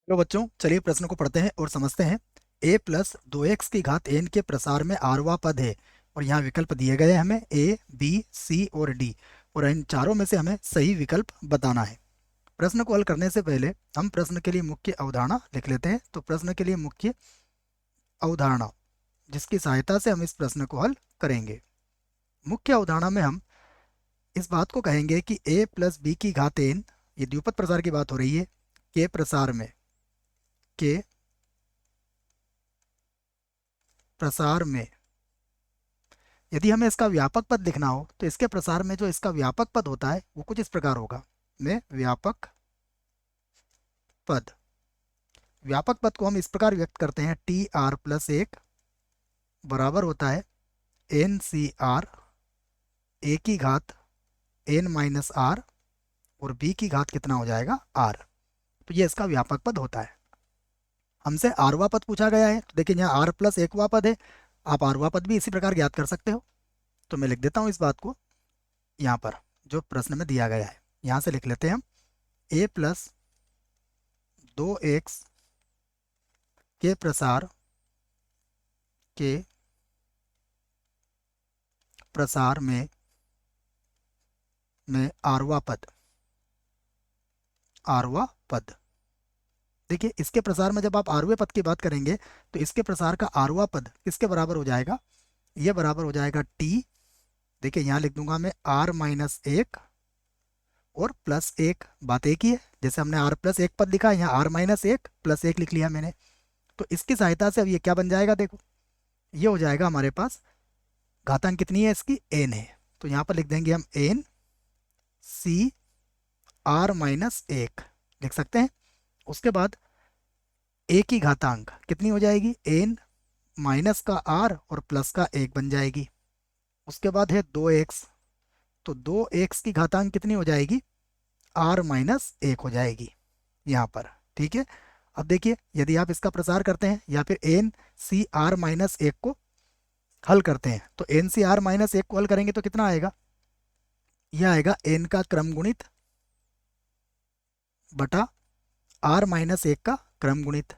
तो बच्चों चलिए प्रश्न को पढ़ते हैं और समझते हैं। a प्लस 2x की घात n के प्रसार में आरवा पद है और यहाँ विकल्प दिए गए हैं हमें a, b, c और d और इन चारों में से हमें सही विकल्प बताना है। प्रश्न को हल करने से पहले हम प्रश्न के लिए मुख्य अवधारणा लिख लेते हैं। तो प्रश्न के लिए मुख्य अवधारणा जिसकी सहायता से हम इस प्रश्न को हल करेंगे। मुख्य अवधारणा में हम इस बात को कहेंगे कि a प्लस बी की घात n, ये द्विपद प्रसार की बात हो रही है, के प्रसार में यदि हमें इसका व्यापक पद लिखना हो तो इसके प्रसार में जो इसका व्यापक पद होता है वो कुछ इस प्रकार होगा। में व्यापक पद, व्यापक पद को हम इस प्रकार व्यक्त करते हैं, टी आर प्लस एक बराबर होता है एन सी आर ए की घात एन माइनस आर और बी की घात कितना हो जाएगा आर। तो ये इसका व्यापक पद होता है। हमसे आरवा पद पूछा गया है, तो देखिए यहाँ आर प्लस एकवा पद है, आप आरवा पद भी इसी प्रकार ज्ञात कर सकते हो। तो मैं लिख देता हूँ इस बात को यहाँ पर जो प्रश्न में दिया गया है, यहाँ से लिख लेते हैं हम a प्लस 2x के प्रसार में आरवा पद। देखिए इसके प्रसार में जब आप आरवे पद की बात करेंगे तो इसके प्रसार का आरवा पद किसके बराबर हो जाएगा, ये बराबर हो जाएगा टी, देखिए यहाँ लिख दूंगा मैं आर माइनस एक और प्लस एक, बात एक ही है। जैसे हमने आर प्लस एक पद लिखा है, यहाँ आर माइनस एक प्लस एक लिख लिया मैंने। तो इसकी सहायता से अब ये क्या बन जाएगा, देखो ये हो जाएगा हमारे पास, घातांक कितनी है इसकी, एन है। तो यहाँ पर लिख देंगे हम एन सी आर माइनस एक लिख सकते हैं। उसके बाद ए की घातांक कितनी हो जाएगी, एन माइनस का आर और प्लस का एक बन जाएगी। उसके बाद है 2x, तो 2x की घातांक कितनी हो जाएगी, आर माइनस एक हो जाएगी यहाँ पर। ठीक है, अब देखिए यदि आप इसका प्रसार करते हैं या फिर एन सी आर माइनस एक को हल करते हैं, तो एन सी आर माइनस एक को हल करेंगे तो कितना आएगा, यह आएगा एन का क्रम गुणित बटा आर माइनस एक का क्रम गुणित,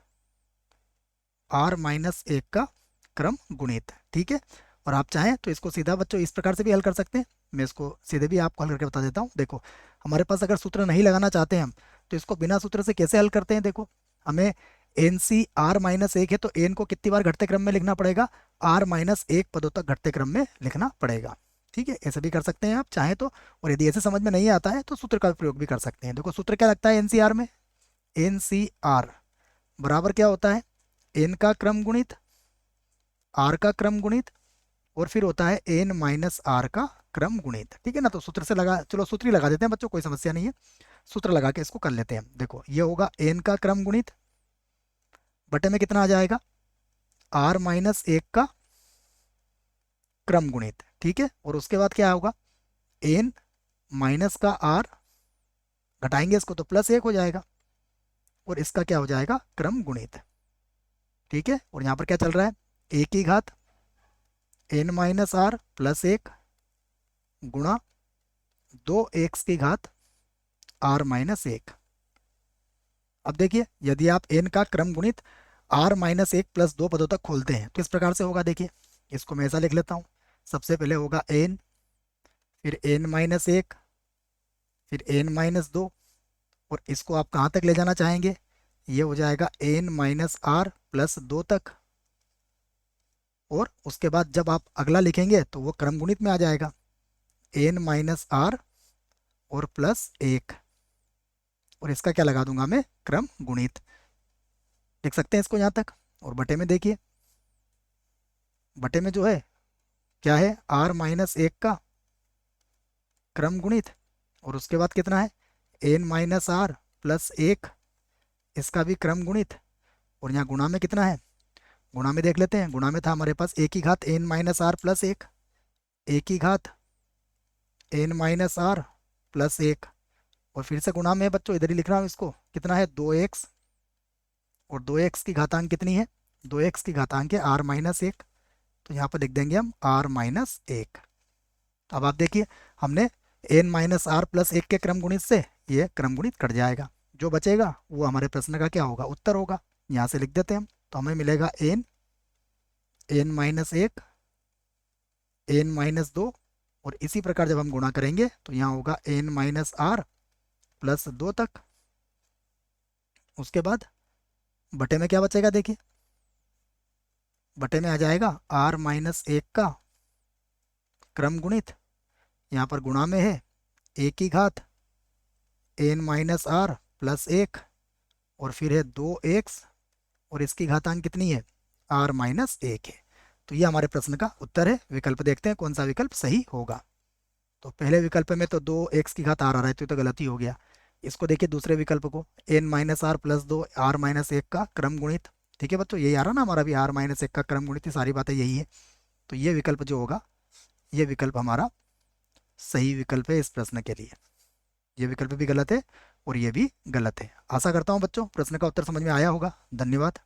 आर माइनस एक का क्रम गुणित। ठीक है, और आप चाहें तो इसको सीधा बच्चों इस प्रकार से भी हल कर सकते हैं। मैं इसको सीधे भी आपको हल करके बता देता हूँ। देखो हमारे पास अगर सूत्र नहीं लगाना चाहते हैं हम, तो इसको बिना सूत्र से कैसे हल करते हैं। देखो हमें एन सी आर माइनस एक है तो एन को कितनी बार घटते क्रम में लिखना पड़ेगा, आर माइनस एक पदों तक घटते क्रम में लिखना पड़ेगा। ठीक है, ऐसे भी कर सकते हैं आप चाहें तो, और यदि ऐसे समझ में नहीं आता है तो सूत्र का प्रयोग भी कर सकते हैं। देखो सूत्र क्या लगता है एन सी आर में, एन सी आर बराबर क्या होता है, एन का क्रम गुणित आर का क्रम गुणित और फिर होता है एन माइनस आर का क्रम गुणित। ठीक है ना, तो सूत्र से लगा, चलो सूत्र ही लगा देते हैं बच्चों, कोई समस्या नहीं है, सूत्र लगा के इसको कर लेते हैं। देखो ये होगा एन का क्रम गुणित बटे में कितना आ जाएगा, आर माइनस एक का क्रम गुणित। ठीक है, और उसके बाद क्या होगा, एन माइनस का आर, घटाएंगे इसको तो प्लस एक हो जाएगा और इसका क्या हो जाएगा, क्रम गुणित। ठीक है, और यहाँ पर क्या चल रहा है, ए की घात एन माइनस आर प्लस एक गुणा 2x की घात आर माइनस एक। अब देखिए यदि आप एन का क्रम गुणित आर माइनस एक प्लस दो पदों तक खोलते हैं तो इस प्रकार से होगा। देखिए इसको मैं ऐसा लिख लेता हूँ, सबसे पहले होगा एन, फिर एन माइनस एक, फिर एन माइनस दो, और इसको आप कहाँ तक ले जाना चाहेंगे, ये हो जाएगा एन माइनस आर प्लस दो तक, और उसके बाद जब आप अगला लिखेंगे तो वो क्रम गुणित में आ जाएगा, एन माइनस आर और प्लस एक, और इसका क्या लगा दूंगा मैं, क्रम गुणित। लिख सकते हैं इसको यहाँ तक। और बटे में देखिए, बटे में जो है क्या है, आर माइनस एक का क्रम गुणित और उसके बाद कितना है, एन माइनस आर प्लस एक, इसका भी क्रम गुणित, और यहाँ गुणा में कितना है, गुणा में देख लेते हैं, गुणा में था हमारे पास ए की घात एन माइनस आर प्लस एक, ए की घात एन माइनस आर प्लस एक, और फिर से गुणा में है बच्चों, इधर ही लिख रहा हूँ इसको, कितना है 2x, और 2x की घातांक कितनी है, 2x की घातांक है आर माइनस एक, तो यहाँ पर लिख देंगे हम आर माइनस एक। अब आप देखिए हमने एन माइनस आर प्लस एक के क्रम गुणित से ये क्रम गुणित कट जाएगा। जो बचेगा वो हमारे प्रश्न का क्या होगा, उत्तर होगा। यहाँ से लिख देते हैं हम, तो हमें मिलेगा n-1, n-2, और इसी प्रकार जब हम गुणा करेंगे तो यहाँ होगा n-r प्लस 2 तक। उसके बाद बटे में क्या बचेगा, देखिए बटे में आ जाएगा r-1 का क्रम गुणित, यहाँ पर गुणा में है a की घात n-r प्लस 1, और फिर है 2x, और इसकी घातांक कितनी है, r-1 है। तो ये हमारे प्रश्न का उत्तर है। विकल्प देखते हैं कौन सा विकल्प सही होगा। तो पहले विकल्प में तो 2x की घात r आ रहा है, तो ये तो गलती हो गया। इसको देखिए दूसरे विकल्प को, n-r प्लस 2 r-1 का क्रम गुणित। ठीक है बच्चों, यही आ रहा ना हमारा भी, r-1 का क्रम गुणित, ये सारी बातें यही है। तो ये विकल्प जो होगा, ये विकल्प हमारा सही विकल्प है इस प्रश्न के लिए। ये विकल्प भी गलत है और ये भी गलत है। आशा करता हूँ बच्चों प्रश्न का उत्तर समझ में आया होगा। धन्यवाद।